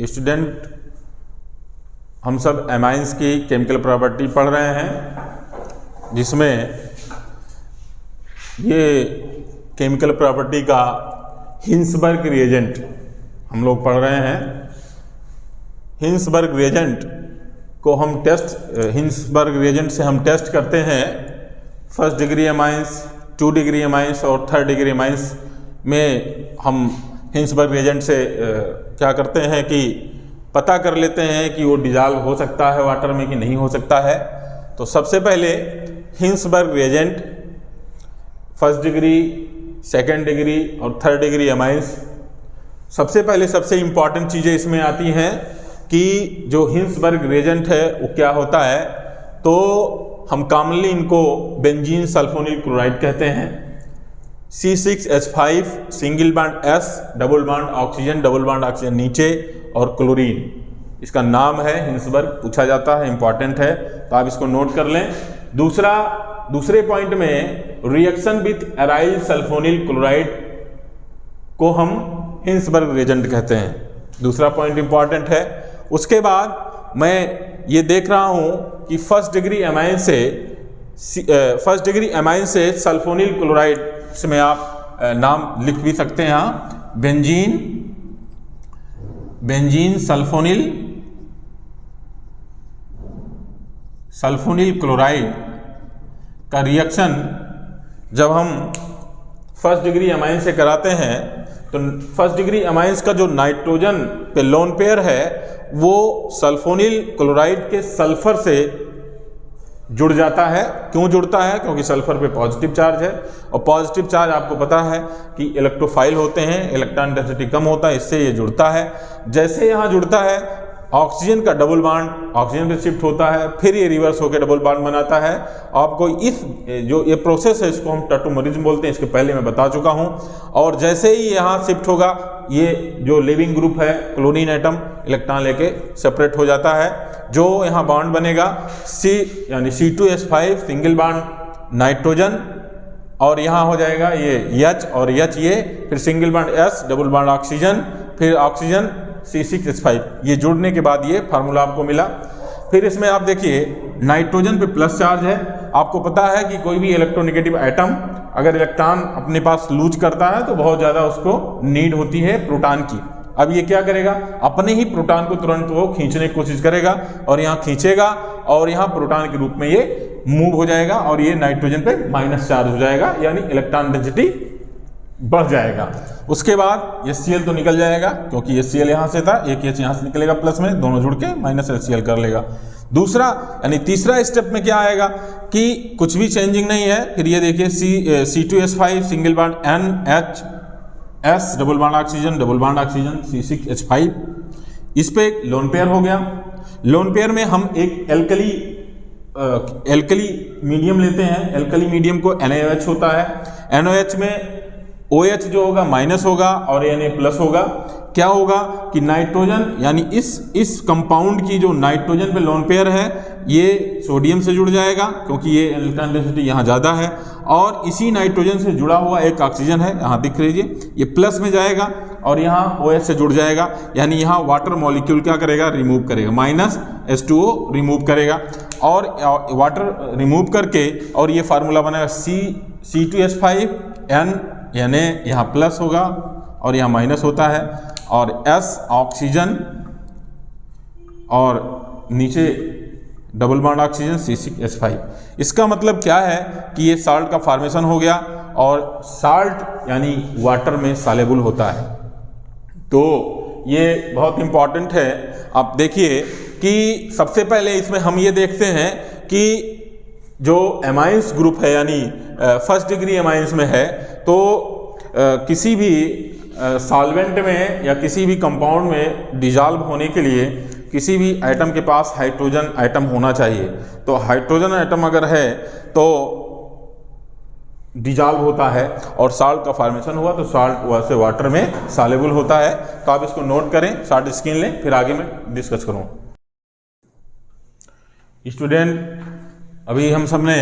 Student, हम सब amines की केमिकल प्रॉपर्टी पढ़ रहे हैं, जिसमें ये केमिकल प्रॉपर्टी का हिंसबर्ग रिएजेंट हम लोग पढ़ रहे हैं। हिंसबर्ग रिएजेंट को हम हिंसबर्ग रिएजेंट से हम टेस्ट करते हैं first degree amines, 2 degree amines और 3rd डिग्री एमाइंस में। हम हिंसबर्ग रिएजेंट से क्या करते हैं कि पता कर लेते हैं कि वो डिजॉल्व हो सकता है वाटर में कि नहीं हो सकता है। तो सबसे पहले Hinsberg reagent first degree, 2nd degree और 3rd डिग्री एमाइंस, सबसे पहले सबसे इम्पॉर्टेंट चीज़ें इसमें आती हैं कि जो हिंसबर्ग रिएजेंट है वो क्या होता है। तो हम कॉमनली इनको बेंजीन सल्फोनिल क्लोराइड कहते हैं। C6H5 single bond S, double bond oxygen, double bond oxygen नीचे और क्लोरीन, इसका नाम है हिंसबर्ग, पूछा जाता है, इंपॉर्टेंट है, तो आप इसको नोट कर लें। दूसरे पॉइंट में reaction with aryl sulphonyl chloride को हम हिंसबर्ग रिएजेंट कहते हैं। दूसरा पॉइंट इंपॉर्टेंट है। उसके बाद मैं ये देख रहा हूं कि फर्स्ट डिग्री एमाइन से सल्फोनिल क्लोराइड, इसमें आप नाम लिख भी सकते हैं यहाँ, बेंजीन सल्फोनिल क्लोराइड का रिएक्शन जब हम फर्स्ट डिग्री एमाइन से कराते हैं तो फर्स्ट डिग्री एमाइंस का जो नाइट्रोजन पे लोन पेयर है वो सल्फोनिल क्लोराइड के सल्फर से जुड़ जाता है। क्यों जुड़ता है? क्योंकि सल्फर पे पॉजिटिव चार्ज है, और पॉजिटिव चार्ज आपको पता है कि इलेक्ट्रोफाइल होते हैं, इलेक्ट्रॉन डेंसिटी कम होता है, इससे ये जुड़ता है। जैसे यहाँ जुड़ता है ऑक्सीजन का डबल बॉन्ड ऑक्सीजन पे शिफ्ट होता है, फिर ये रिवर्स होकर डबल बॉन्ड बनाता है। आपको इस जो ये प्रोसेस है इसको हम टॉटोमरिज्म बोलते हैं, इसके पहले मैं बता चुका हूँ। और जैसे ही यहाँ शिफ्ट होगा ये जो लिविंग ग्रुप है क्लोरीन एटम इलेक्ट्रॉन लेके सेपरेट हो जाता है। जो यहाँ बॉन्ड बनेगा C यानी C2H5 सिंगल बॉन्ड नाइट्रोजन, और यहाँ हो जाएगा ये H और H, ये फिर single bond S, double bond oxygen, फिर ऑक्सीजन C6H5, ये जुड़ने के बाद ये फार्मूला आपको मिला। फिर इसमें आप देखिए नाइट्रोजन पे प्लस चार्ज है। आपको पता है कि कोई भी इलेक्ट्रोनेगेटिव एटम अगर इलेक्ट्रॉन अपने पास लूज करता है तो बहुत ज़्यादा उसको नीड होती है प्रोटॉन की। अब ये क्या करेगा, अपने ही प्रोटॉन को तुरंत वो खींचने की कोशिश करेगा और यहाँ खींचेगा और यहाँ प्रोटॉन के रूप में ये मूव हो जाएगा और ये नाइट्रोजन पे माइनस चार्ज हो जाएगा, यानी इलेक्ट्रॉन डेंसिटी बढ़ जाएगा। उसके बाद HCl तो निकल जाएगा क्योंकि HCl यहाँ से था, एक H यहाँ से निकलेगा प्लस में, दोनों जुड़ के माइनस HCl कर लेगा। दूसरा यानी तीसरा स्टेप में क्या आएगा कि कुछ भी चेंजिंग नहीं है। फिर ये देखिए C2H5 single bond NHS, double bond oxygen C6H5, इस पे लोन पेयर हो गया। लोन पेयर में हम एक एल्कली मीडियम लेते हैं। एल्कली मीडियम को NaOH होता है। NaOH में OH जो होगा माइनस होगा और Na प्लस होगा। क्या होगा कि नाइट्रोजन यानी इस कंपाउंड की जो नाइट्रोजन पे लोन पेयर है ये सोडियम से जुड़ जाएगा क्योंकि ये इलेक्ट्रॉन डेंसिटी यहाँ ज़्यादा है, और इसी नाइट्रोजन से जुड़ा हुआ एक ऑक्सीजन है, यहाँ दिख लीजिए, ये प्लस में जाएगा और यहाँ OH से जुड़ जाएगा, यानी यहाँ वाटर मॉलिक्यूल क्या करेगा, रिमूव करेगा, माइनस H2O रिमूव करेगा, और वाटर रिमूव करके और ये फार्मूला बनेगा C2H5N, यानी यहाँ प्लस होगा और यहाँ माइनस होता है, और S ऑक्सीजन और नीचे डबल बॉन्ड ऑक्सीजन C6H5। इसका मतलब क्या है कि ये साल्ट का फॉर्मेशन हो गया, और साल्ट यानी वाटर में सॉल्युबल होता है। तो ये बहुत इंपॉर्टेंट है। आप देखिए कि सबसे पहले इसमें हम ये देखते हैं कि जो एमाइंस ग्रुप है यानी फर्स्ट डिग्री एमाइंस में है, तो किसी भी सॉल्वेंट में या किसी भी कंपाउंड में डिजॉल्व होने के लिए किसी भी आइटम के पास हाइड्रोजन आइटम होना चाहिए। तो हाइड्रोजन आइटम अगर है तो डिजॉल्व होता है, और साल्ट का फॉर्मेशन हुआ तो साल्ट वैसे वाटर में सॉल्युबल होता है। तो आप इसको नोट करें, शॉर्ट स्क्रीन लें, फिर आगे मैं डिस्कस करूँ। स्टूडेंट, अभी हम सबने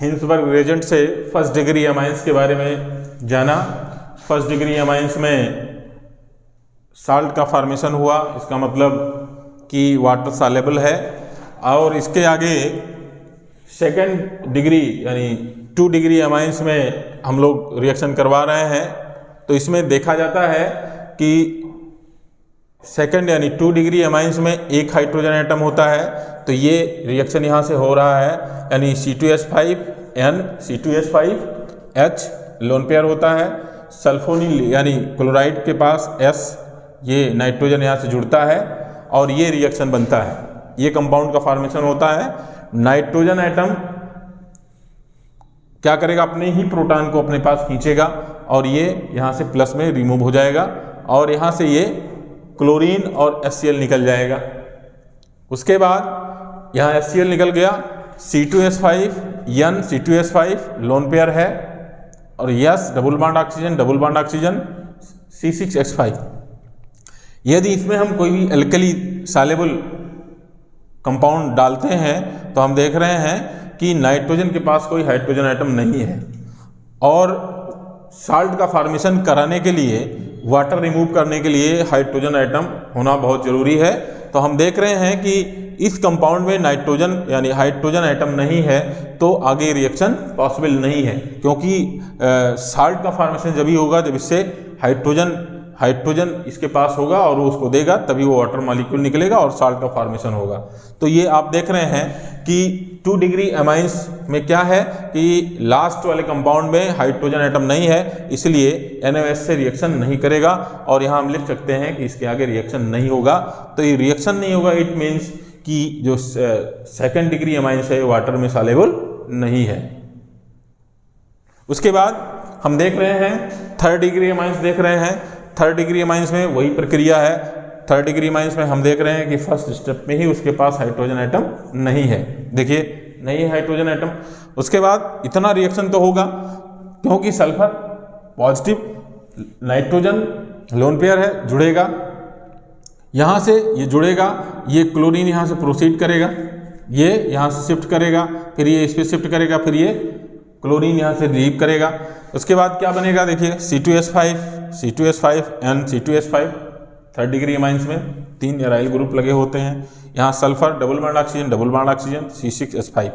हिंसबर्ग रिएजेंट से फर्स्ट डिग्री एमाइंस के बारे में जाना। फर्स्ट डिग्री एमाइंस में साल्ट का फॉर्मेशन हुआ, इसका मतलब कि वाटर सॉल्युबल है। और इसके आगे सेकेंड डिग्री यानी 2 डिग्री अमाइंस में हम लोग रिएक्शन करवा रहे हैं, तो इसमें देखा जाता है कि सेकेंड यानी 2 डिग्री अमाइंस में एक हाइड्रोजन एटम होता है, तो ये रिएक्शन यहाँ से हो रहा है, यानी C2H5N C2H5H लोन पेयर होता है। सल्फोनिल यानी क्लोराइड के पास S, ये नाइट्रोजन यहाँ से जुड़ता है और ये रिएक्शन बनता है, ये कंपाउंड का फॉर्मेशन होता है। नाइट्रोजन एटम क्या करेगा, अपने ही प्रोटॉन को अपने पास खींचेगा और ये यहाँ से प्लस में रिमूव हो जाएगा और यहाँ से ये क्लोरीन और HCl निकल जाएगा। उसके बाद यहाँ HCl निकल गया, C2H5N C2H5 लोन पेयर है और S double bond oxygen C6H5। यदि इसमें हम कोई भी एल्कली सॉल्युबल कंपाउंड डालते हैं तो हम देख रहे हैं कि नाइट्रोजन के पास कोई हाइड्रोजन एटम नहीं है और साल्ट का फॉर्मेशन कराने के लिए, वाटर रिमूव करने के लिए हाइड्रोजन एटम होना बहुत ज़रूरी है। तो हम देख रहे हैं कि इस कंपाउंड में नाइट्रोजन यानी हाइड्रोजन एटम नहीं है, तो आगे रिएक्शन पॉसिबल नहीं है, क्योंकि साल्ट का फॉर्मेशन जब ही होगा जब इससे हाइड्रोजन इसके पास होगा और वो उसको देगा, तभी वो वाटर मॉलिक्यूल निकलेगा और साल्ट का फॉर्मेशन होगा। तो ये आप देख रहे हैं कि 2 डिग्री अमाइंस में क्या है कि लास्ट वाले कंपाउंड में हाइड्रोजन एटम नहीं है, इसलिए NaOH से रिएक्शन नहीं करेगा और यहाँ हम लिख सकते हैं कि इसके आगे रिएक्शन नहीं होगा। तो ये रिएक्शन नहीं होगा, इट मीन्स कि जो सेकेंड डिग्री अमाइंस है वाटर में सॉल्युबल नहीं है। उसके बाद हम देख रहे हैं थर्ड डिग्री अमाइंस देख रहे हैं। थर्ड डिग्री अमाइंस में वही प्रक्रिया है। थर्ड डिग्री अमाइंस में हम देख रहे हैं कि फर्स्ट स्टेप में ही उसके पास हाइड्रोजन एटम नहीं है, देखिए नहीं है हाइड्रोजन एटम। उसके बाद इतना रिएक्शन तो होगा क्योंकि sulphur positive, nitrogen lone pair है, जुड़ेगा, यहाँ से ये जुड़ेगा, ये क्लोरीन यहाँ से प्रोसीड करेगा, ये यहाँ से शिफ्ट करेगा, फिर ये इस पर शिफ्ट करेगा, फिर ये क्लोरीन यहाँ से लीव करेगा। उसके बाद क्या बनेगा, देखिए C2H5N C2H5 third degree amines में 3 एराइल ग्रुप लगे होते हैं। यहाँ sulphur double bond oxygen C6H5।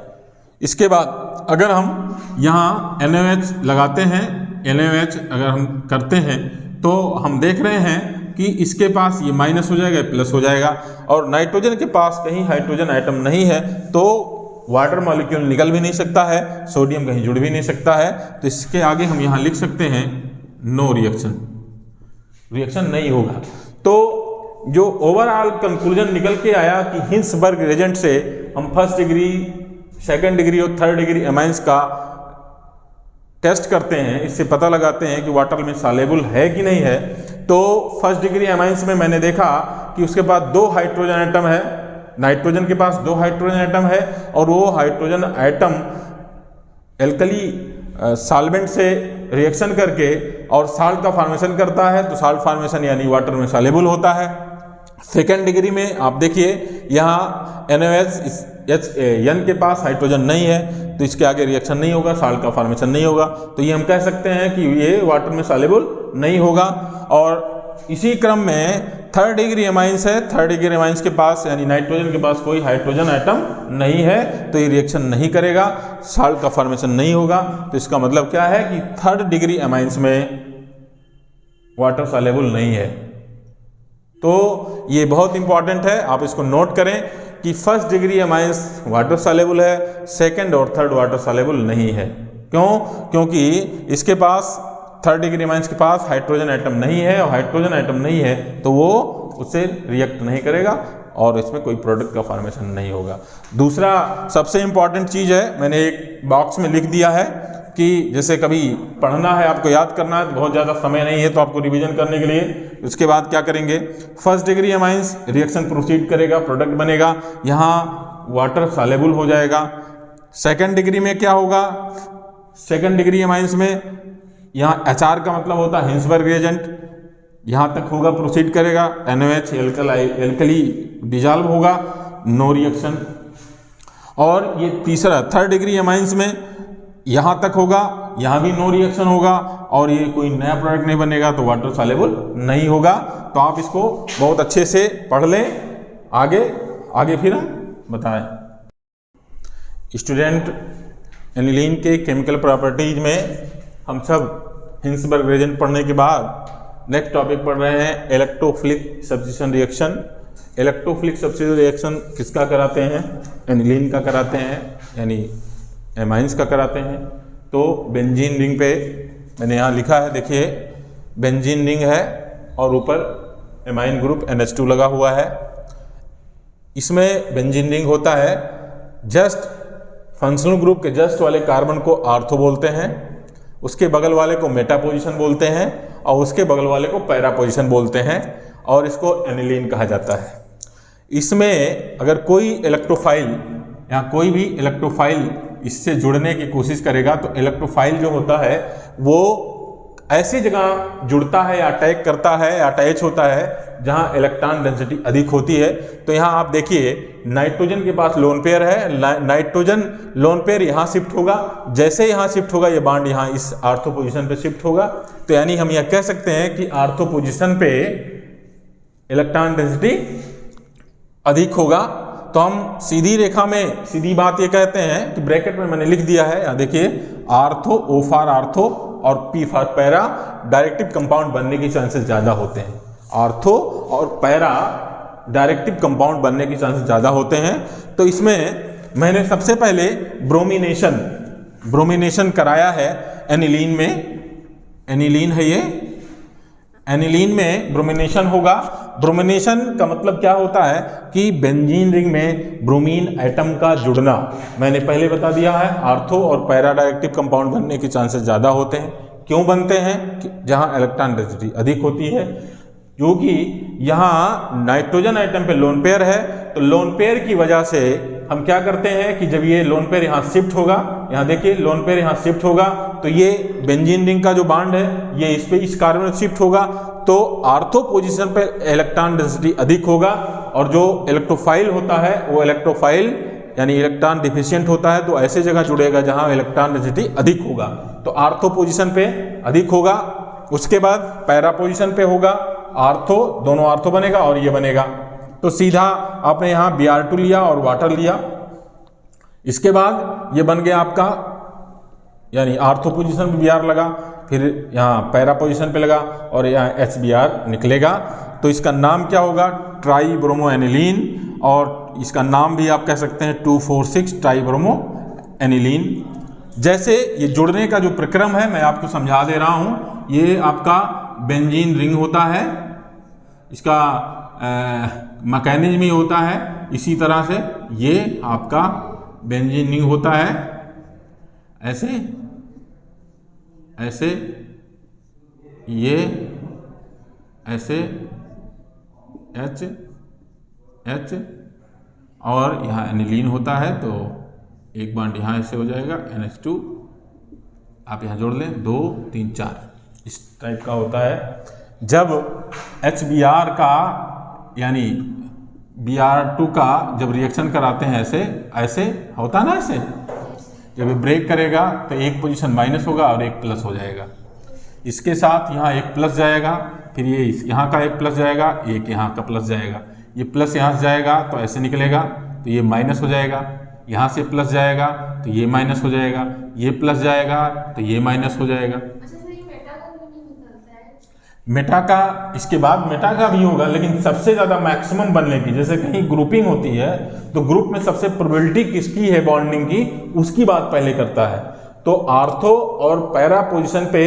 इसके बाद अगर हम यहाँ NaOH लगाते हैं, NaOH अगर हम करते हैं तो हम देख रहे हैं कि इसके पास ये माइनस हो जाएगा, प्लस हो जाएगा और नाइट्रोजन के पास कहीं हाइड्रोजन एटम नहीं है, तो वाटर मॉलिक्यूल निकल भी नहीं सकता है, सोडियम कहीं जुड़ भी नहीं सकता है। तो इसके आगे हम यहाँ लिख सकते हैं नो रिएक्शन, रिएक्शन नहीं होगा। तो जो ओवरऑल कंक्लूजन निकल के आया कि हिंसबर्ग रिएजेंट से हम फर्स्ट डिग्री, सेकेंड डिग्री और थर्ड डिग्री अमाइंस का टेस्ट करते हैं, इससे पता लगाते हैं कि वाटर में सॉल्युबल है कि नहीं है। तो फर्स्ट डिग्री अमाइंस में मैंने देखा कि उसके पास 2 हाइड्रोजन एटम है, नाइट्रोजन के पास 2 हाइड्रोजन एटम है और वो हाइड्रोजन एटम एल्कली सॉल्वेंट से रिएक्शन करके और साल्ट का फॉर्मेशन करता है, तो साल्ट फॉर्मेशन यानी वाटर में सॉल्युबल होता है। सेकेंड डिग्री में आप देखिए यहाँ NaOH के पास हाइड्रोजन नहीं है, तो इसके आगे रिएक्शन नहीं होगा, साल्ट का फॉर्मेशन नहीं होगा, तो ये हम कह सकते हैं कि ये वाटर में सॉल्युबल नहीं होगा। और इसी क्रम में थर्ड डिग्री अमाइंस है, थर्ड डिग्री अमाइंस के पास यानी नाइट्रोजन के पास कोई हाइड्रोजन एटम नहीं है, तो ये रिएक्शन नहीं करेगा, साल्ट का फॉर्मेशन नहीं होगा। तो इसका मतलब क्या है कि थर्ड डिग्री अमाइंस में वाटर सॉल्युबल नहीं है। तो ये बहुत इंपॉर्टेंट है, आप इसको नोट करें कि first degree amines water soluble है, सेकेंड और थर्ड वाटर सॉल्युबल नहीं है। क्यों? क्योंकि इसके पास थर्ड डिग्री अमाइंस के पास हाइड्रोजन एटम नहीं है और हाइड्रोजन एटम नहीं है तो वो उससे रिएक्ट नहीं करेगा और इसमें कोई प्रोडक्ट का फॉर्मेशन नहीं होगा। दूसरा सबसे इंपॉर्टेंट चीज़ है, मैंने एक बॉक्स में लिख दिया है कि जैसे कभी पढ़ना है, आपको याद करना है, बहुत ज़्यादा समय नहीं है तो आपको रिवीजन करने के लिए उसके बाद क्या करेंगे, first degree amines reaction proceed करेगा, प्रोडक्ट बनेगा, यहाँ वाटर सॉल्युबल हो जाएगा। सेकेंड डिग्री में क्या होगा, सेकेंड डिग्री अमाइंस में यहाँ HR का मतलब होता है हिंसबर्ग रिएजेंट, यहाँ तक होगा, प्रोसीड करेगा, NaOH एल्कली डिजॉल्व होगा, नो रिएक्शन। और ये तीसरा थर्ड डिग्री अमाइंस में यहाँ तक होगा, यहाँ भी नो रिएक्शन होगा और ये कोई नया प्रोडक्ट नहीं बनेगा तो वाटर सॉल्युबल नहीं होगा। तो आप इसको बहुत अच्छे से पढ़ लें। आगे फिर हम बताएं। स्टूडेंट, एनिलीन के केमिकल प्रॉपर्टीज में हम सब हिंसबर्ग रिएजेंट पढ़ने के बाद नेक्स्ट टॉपिक पढ़ रहे हैं electrophilic substitution reaction. Electrophilic substitution reaction किसका कराते हैं? एनिलीन का कराते हैं, यानी एमाइंस का कराते हैं। तो बेंजीन रिंग पे मैंने यहाँ लिखा है, देखिए बेंजीन रिंग है और ऊपर एमाइन ग्रुप NH2 लगा हुआ है। इसमें बेंजीन रिंग होता है, जस्ट फंक्शनल ग्रुप के जस्ट वाले कार्बन को आर्थो बोलते हैं, उसके बगल वाले को मेटा पोजीशन बोलते हैं और उसके बगल वाले को पैरा पोजीशन बोलते हैं और इसको एनिलीन कहा जाता है। इसमें अगर कोई इलेक्ट्रोफाइल या कोई भी इलेक्ट्रोफाइल इससे जुड़ने की कोशिश करेगा तो इलेक्ट्रोफाइल जो होता है वो ऐसी जगह जुड़ता है या अटैक करता है या अटैच होता है जहां इलेक्ट्रॉन डेंसिटी अधिक होती है। तो यहां आप देखिए नाइट्रोजन के पास लोन पेयर है, नाइट्रोजन लोन पेयर यहां शिफ्ट होगा, जैसे यहां शिफ्ट होगा ये बॉन्ड यहां इस आर्थो पोजीशन पे शिफ्ट होगा। तो यानी हम यह कह सकते हैं कि आर्थो पोजीशन पे इलेक्ट्रॉन डेंसिटी अधिक होगा। तो हम सीधी रेखा में सीधी बात ये कहते हैं कि ब्रैकेट में मैंने लिख दिया है, यहाँ देखिए आर्थो, O फॉर आर्थो और P for para directive compound बनने के चांसेस ज़्यादा होते हैं। आर्थो और पैरा डायरेक्टिव कंपाउंड बनने के चांसेस ज़्यादा होते हैं। तो इसमें मैंने सबसे पहले ब्रोमिनेशन कराया है एनिलीन में। एनिलीन है ये, एनिलीन में ब्रोमिनेशन होगा। ब्रोमिनेशन का मतलब क्या होता है कि बेंजीन रिंग में ब्रोमीन एटम का जुड़ना, मैंने पहले बता दिया है, आर्थो और पैरा डायरेक्टिव कंपाउंड बनने के चांसेस ज़्यादा होते हैं। क्यों बनते हैं? जहां इलेक्ट्रॉन डेंसिटी अधिक होती है, क्योंकि यहाँ नाइट्रोजन आइटम पे लोन पेयर है। तो लोन पेयर की वजह से हम क्या करते हैं कि जब ये लोन पेयर यहाँ शिफ्ट होगा, यहाँ देखिए लोन पेयर यहाँ शिफ्ट होगा तो ये बेंजीन रिंग का जो बॉन्ड है ये इस पे इस कार्बन में शिफ्ट होगा, तो आर्थो पोजीशन पे इलेक्ट्रॉन डेंसिटी अधिक होगा और जो इलेक्ट्रोफाइल होता है वो इलेक्ट्रोफाइल यानी इलेक्ट्रॉन डिफिशिएंट होता है तो ऐसे जगह जुड़ेगा जहाँ इलेक्ट्रॉन डेंसिटी अधिक होगा। तो आर्थो पोजीशन पे अधिक होगा, उसके बाद पैरा पोजीशन पे होगा आर्थो, दोनों आर्थो बनेगा और ये बनेगा। तो सीधा आपने यहाँ Br2 लिया और वाटर लिया, इसके बाद ये बन गया आपका, यानी आर्थो पोजीशन पे Br लगा, फिर यहाँ पैरा पोजीशन पे लगा और यहाँ HBr निकलेगा। तो इसका नाम क्या होगा? ट्राई ब्रोमो एनिलीन, और इसका नाम भी आप कह सकते हैं 2,4,6 ट्राई ब्रोमो एनिलीन। जैसे ये जुड़ने का जो प्रक्रम है मैं आपको समझा दे रहा हूँ। ये आपका बेंजीन रिंग होता है, इसका मैकेनिज्म ही होता है इसी तरह से। ये आपका बेंजीन रिंग होता है, ऐसे ऐसे, ये ऐसे H H और यहाँ एनिलीन होता है। तो एक बॉन्ड यहाँ ऐसे हो जाएगा NH2, आप यहाँ जोड़ लें 2 3 4, इस टाइप का होता है। जब HBr का यानी Br2 का जब रिएक्शन कराते हैं ऐसे ऐसे होता है ना, ऐसे जब ये ब्रेक करेगा तो एक पोजीशन माइनस होगा और एक प्लस हो जाएगा। इसके साथ यहाँ एक प्लस जाएगा, फिर ये यहाँ का एक प्लस जाएगा, एक यहाँ का प्लस जाएगा। ये प्लस यहाँ से जाएगा तो ऐसे निकलेगा, तो ये माइनस हो जाएगा। यहाँ से प्लस जाएगा तो ये माइनस हो जाएगा, ये प्लस जाएगा तो ये माइनस हो जाएगा। मेटा का इसके बाद मेटा का भी होगा, लेकिन सबसे ज़्यादा मैक्सिमम बनने की, जैसे कहीं ग्रुपिंग होती है तो ग्रुप में सबसे प्रोबेबिलिटी किसकी है बॉन्डिंग की, उसकी बात पहले करता है। तो आर्थो और पैरा पोजीशन पे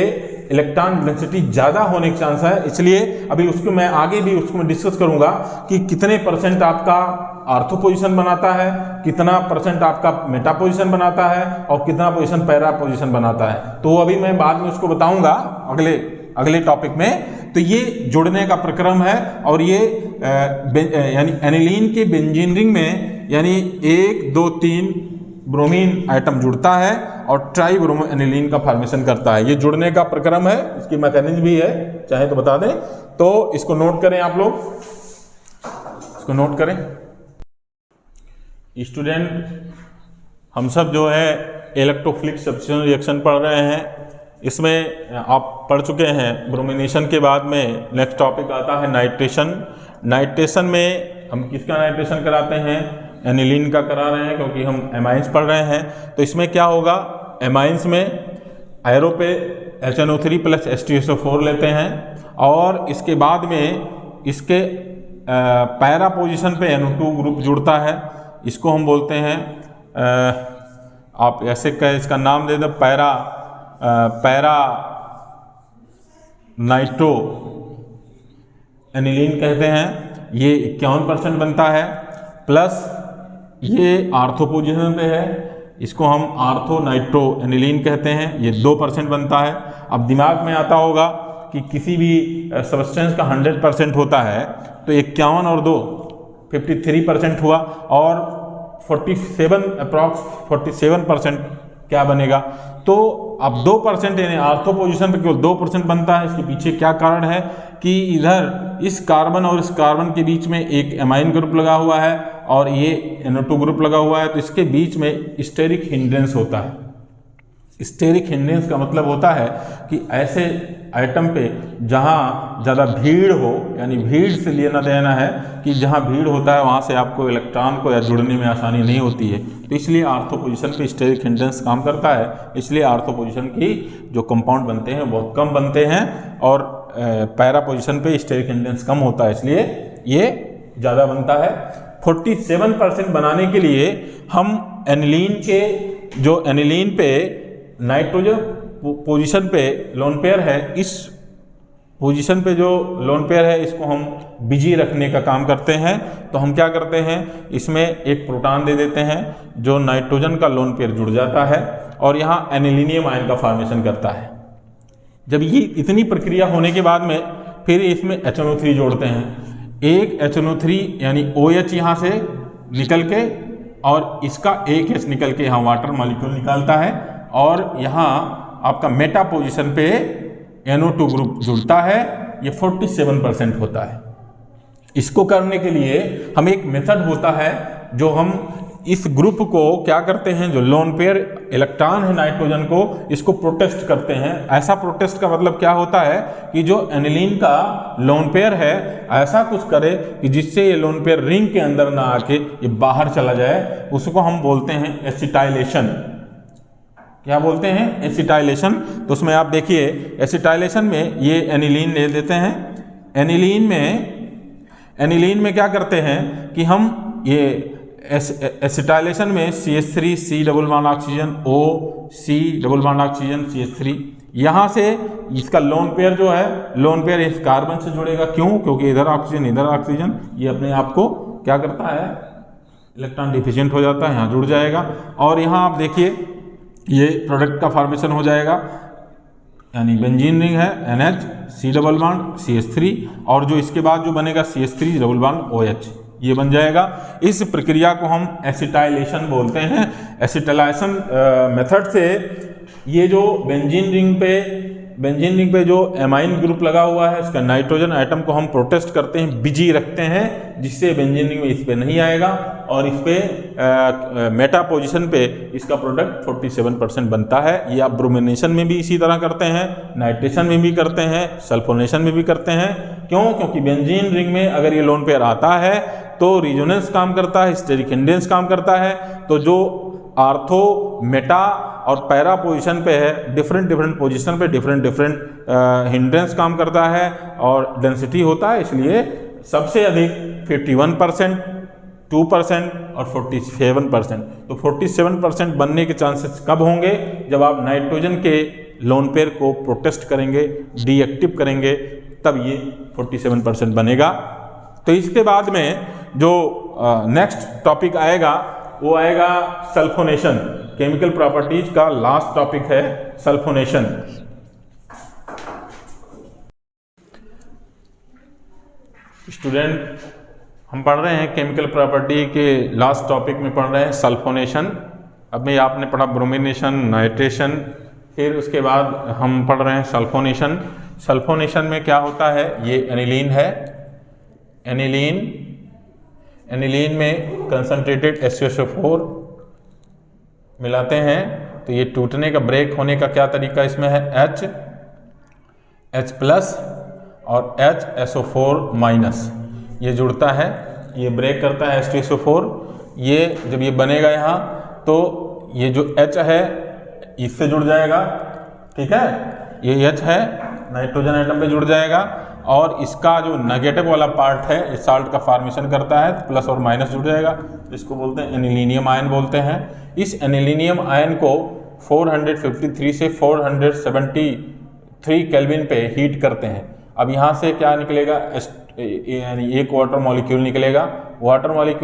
इलेक्ट्रॉन डेंसिटी ज़्यादा होने के चांस है, इसलिए अभी उसको मैं आगे भी उसको मैं डिस्कस करूंगा कि कितने % आपका आर्थो पोजीशन बनाता है, कितना % आपका मेटा पोजीशन बनाता है और कितना पोजीशन पैरा पोजीशन बनाता है। तो अभी मैं बाद में उसको बताऊंगा अगले टॉपिक में। तो ये जुड़ने का प्रक्रम है और ये यानी एनिलीन के बेंजीन रिंग में यानी 1 2 3 ब्रोमीन आइटम जुड़ता है और ट्राई ब्रोमो एनिलीन का फॉर्मेशन करता है। ये जुड़ने का प्रक्रम है, इसकी मैकेनिज्म भी है, चाहे तो बता दें। तो इसको नोट करें, आप लोग इसको नोट करें। स्टूडेंट, हम सब जो है इलेक्ट्रोफिलिक सब्स्टिट्यूशन रिएक्शन पढ़ रहे हैं। इसमें आप पढ़ चुके हैं ब्रोमिनेशन के बाद में नेक्स्ट टॉपिक आता है नाइट्रेशन। नाइट्रेशन में हम किसका नाइट्रेशन कराते हैं? एनिलीन का करा रहे हैं, क्योंकि हम एमाइंस पढ़ रहे हैं। तो इसमें क्या होगा, एमाइंस में एरो पे HNO3 + H2SO4 लेते हैं और इसके बाद में इसके पैरा पोजीशन पे NO2 ग्रुप जुड़ता है। इसको हम बोलते हैं आप ऐसे कह इसका नाम दे दो पैरा नाइट्रो एनिलीन कहते हैं। ये 51% बनता है, प्लस ये आर्थो पोजीशन पे है, इसको हम आर्थो नाइट्रो एनिलीन कहते हैं। ये 2% बनता है। अब दिमाग में आता होगा कि किसी भी सब्सटेंस का 100% होता है तो 51 और 2 53% हुआ, और 47% क्या बनेगा? तो अब 2% यानी आर्थो पोजीशन पे केवल 2% बनता है। इसके पीछे क्या कारण है कि इधर इस कार्बन और इस कार्बन के बीच में एक एमाइन ग्रुप लगा हुआ है और ये NO2 ग्रुप लगा हुआ है, तो इसके बीच में स्टेरिक हिंड्रेंस होता है। स्टेरिक हिंड्रेंस का मतलब होता है कि ऐसे आइटम पे जहाँ ज़्यादा भीड़ हो, यानी भीड़ से लेना देना है कि जहाँ भीड़ होता है वहाँ से आपको इलेक्ट्रॉन को या जुड़ने में आसानी नहीं होती है, तो इसलिए आर्थो पोजीशन पे स्टेरिक हिंड्रेंस काम करता है। इसलिए आर्थो पोजीशन की जो कंपाउंड बनते हैं बहुत कम बनते हैं और पैरा पोजीशन पे स्टेरिक हिंड्रेंस कम होता है, इसलिए ये ज़्यादा बनता है। 47% बनाने के लिए हम एनिलीन पे नाइट्रोजन पोजीशन पे लोन पेयर है, इस पोजीशन पे जो लोन पेयर है इसको हम बिजी रखने का काम करते हैं। तो हम क्या करते हैं, इसमें एक प्रोटॉन दे देते हैं जो नाइट्रोजन का लोन पेयर जुड़ जाता है और यहाँ एनिलीनियम आयन का फॉर्मेशन करता है। जब ये इतनी प्रक्रिया होने के बाद में फिर इसमें HNO3 जोड़ते हैं। एक HNO3 यानी OH यहाँ से निकल के और इसका एक H निकल के यहाँ वाटर मॉलिक्यूल निकालता है और यहाँ आपका मेटा पोजीशन पे NO2 ग्रुप जुड़ता है। ये 47% होता है। इसको करने के लिए हम एक मेथड होता है जो हम इस ग्रुप को क्या करते हैं, जो लोन पेयर इलेक्ट्रॉन है नाइट्रोजन को, इसको प्रोटेस्ट करते हैं। ऐसा प्रोटेस्ट का मतलब क्या होता है कि जो एनिलीन का लोन पेयर है ऐसा कुछ करे कि जिससे ये लोन पेयर रिंग के अंदर ना आके ये बाहर चला जाए, उसको हम बोलते हैं एसिटाइलेशन। क्या बोलते हैं? एसिटाइलेशन। तो उसमें आप देखिए एसिटाइलेशन में ये एनिलीन ले लेते हैं। एनिलीन में क्या करते हैं कि हम ये एसिटाइलेशन में CH3 C double bond oxygen O C double bond oxygen CH3, यहाँ से इसका लोन पेयर जो है, लोन पेयर इस कार्बन से जुड़ेगा। क्यों? क्योंकि इधर ऑक्सीजन इधर ऑक्सीजन, ये अपने आप को क्या करता है, इलेक्ट्रॉन डिफिशिएंट हो जाता है, यहाँ जुड़ जाएगा। और यहाँ आप देखिए ये प्रोडक्ट का फॉर्मेशन हो जाएगा, यानी बेंजीन रिंग है NH C double bond CH3 और जो इसके बाद जो बनेगा CH3 डबल बॉन्ड OH, ये बन जाएगा। इस प्रक्रिया को हम एसिटाइलेशन बोलते हैं। एसिटाइलेशन मेथड से ये जो बेंजीन रिंग पे जो एमाइन ग्रुप लगा हुआ है इसका नाइट्रोजन आइटम को हम प्रोटेस्ट करते हैं, बिजी रखते हैं, जिससे बेंजीन रिंग में इस पे नहीं आएगा और इस पे मेटा पोजीशन पे इसका प्रोडक्ट 47% बनता है। ये आप ब्रोमिनेशन में भी इसी तरह करते हैं, नाइट्रेशन में भी करते हैं, सल्फोनेशन में भी करते हैं। क्यों? क्योंकि बेंजीन रिंग में अगर ये लोन पेयर आता है तो रिजोनेंस काम करता है, स्टेरिक हिंड्रेंस काम करता है। तो जो आर्थो मेटा और पैरा पोजीशन पे है, डिफरेंट पोजीशन पे डिफरेंट हिंड्रेंस काम करता है और डेंसिटी होता है, इसलिए सबसे अधिक 51%, 2% और 47%। तो 47% बनने के चांसेस कब होंगे? जब आप नाइट्रोजन के लोन पेयर को प्रोटेस्ट करेंगे, डीएक्टिव करेंगे, तब ये 47% बनेगा। तो इसके बाद में जो नेक्स्ट टॉपिक आएगा वो आएगा सल्फोनेशन। केमिकल प्रॉपर्टीज का लास्ट टॉपिक है सल्फोनेशन। स्टूडेंट, हम पढ़ रहे हैं केमिकल प्रॉपर्टी के लास्ट टॉपिक में पढ़ रहे हैं सल्फोनेशन। अभी आपने पढ़ा ब्रोमिनेशन, नाइट्रेशन, फिर उसके बाद हम पढ़ रहे हैं सल्फोनेशन। सल्फोनेशन में क्या होता है? ये एनिलीन है। एनिलीन में कंसंट्रेटेड H2SO4 मिलाते हैं तो ये टूटने का ब्रेक होने का क्या तरीका इसमें है, H प्लस और HSO4 माइनस, ये जुड़ता है, ये ब्रेक करता है H2SO4। ये जब ये बनेगा यहाँ तो ये जो H है इससे जुड़ जाएगा, ठीक है, ये H है नाइट्रोजन एटम पे जुड़ जाएगा, और इसका जो नेगेटिव वाला पार्ट है इस साल्ट का फॉर्मेशन करता है, तो प्लस और माइनस जुड़ जाएगा, इसको बोलते हैं एनिलीनियम आयन बोलते हैं। इस एनिलीनियम आयन को 453 से 473 केल्विन पे हीट करते हैं। अब यहाँ से क्या निकलेगा, यानी एक वाटर मॉलिक्यूल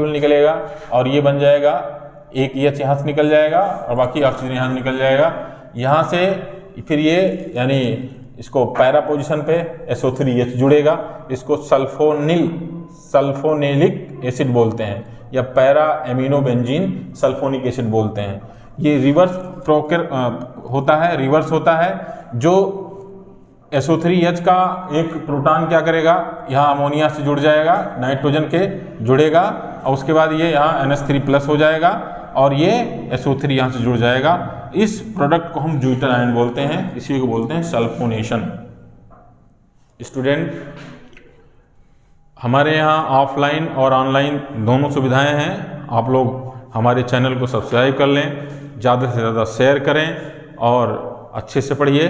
निकलेगा, और ये बन जाएगा, एक H यहाँ से निकल जाएगा और बाकी ऑक्सीजन यहाँ से निकल जाएगा। यहाँ से फिर ये यानी इसको पैरा पोजीशन पे SO3H जुड़ेगा, इसको सल्फोनेलिक एसिड बोलते हैं या para amino benzene sulphonic acid बोलते हैं। ये रिवर्स होता है, जो SO3H का एक प्रोटॉन क्या करेगा, यहाँ अमोनिया से जुड़ जाएगा, नाइट्रोजन के जुड़ेगा, और उसके बाद ये यहाँ NH3+ हो जाएगा और ये SO3 यहाँ से जुड़ जाएगा। इस प्रोडक्ट को हम ज्यूटर आयन बोलते हैं, इसी को बोलते हैं सल्फोनेशन। स्टूडेंट, हमारे यहाँ ऑफलाइन और ऑनलाइन दोनों सुविधाएं हैं। आप लोग हमारे चैनल को सब्सक्राइब कर लें, ज़्यादा से ज़्यादा शेयर करें और अच्छे से पढ़िए।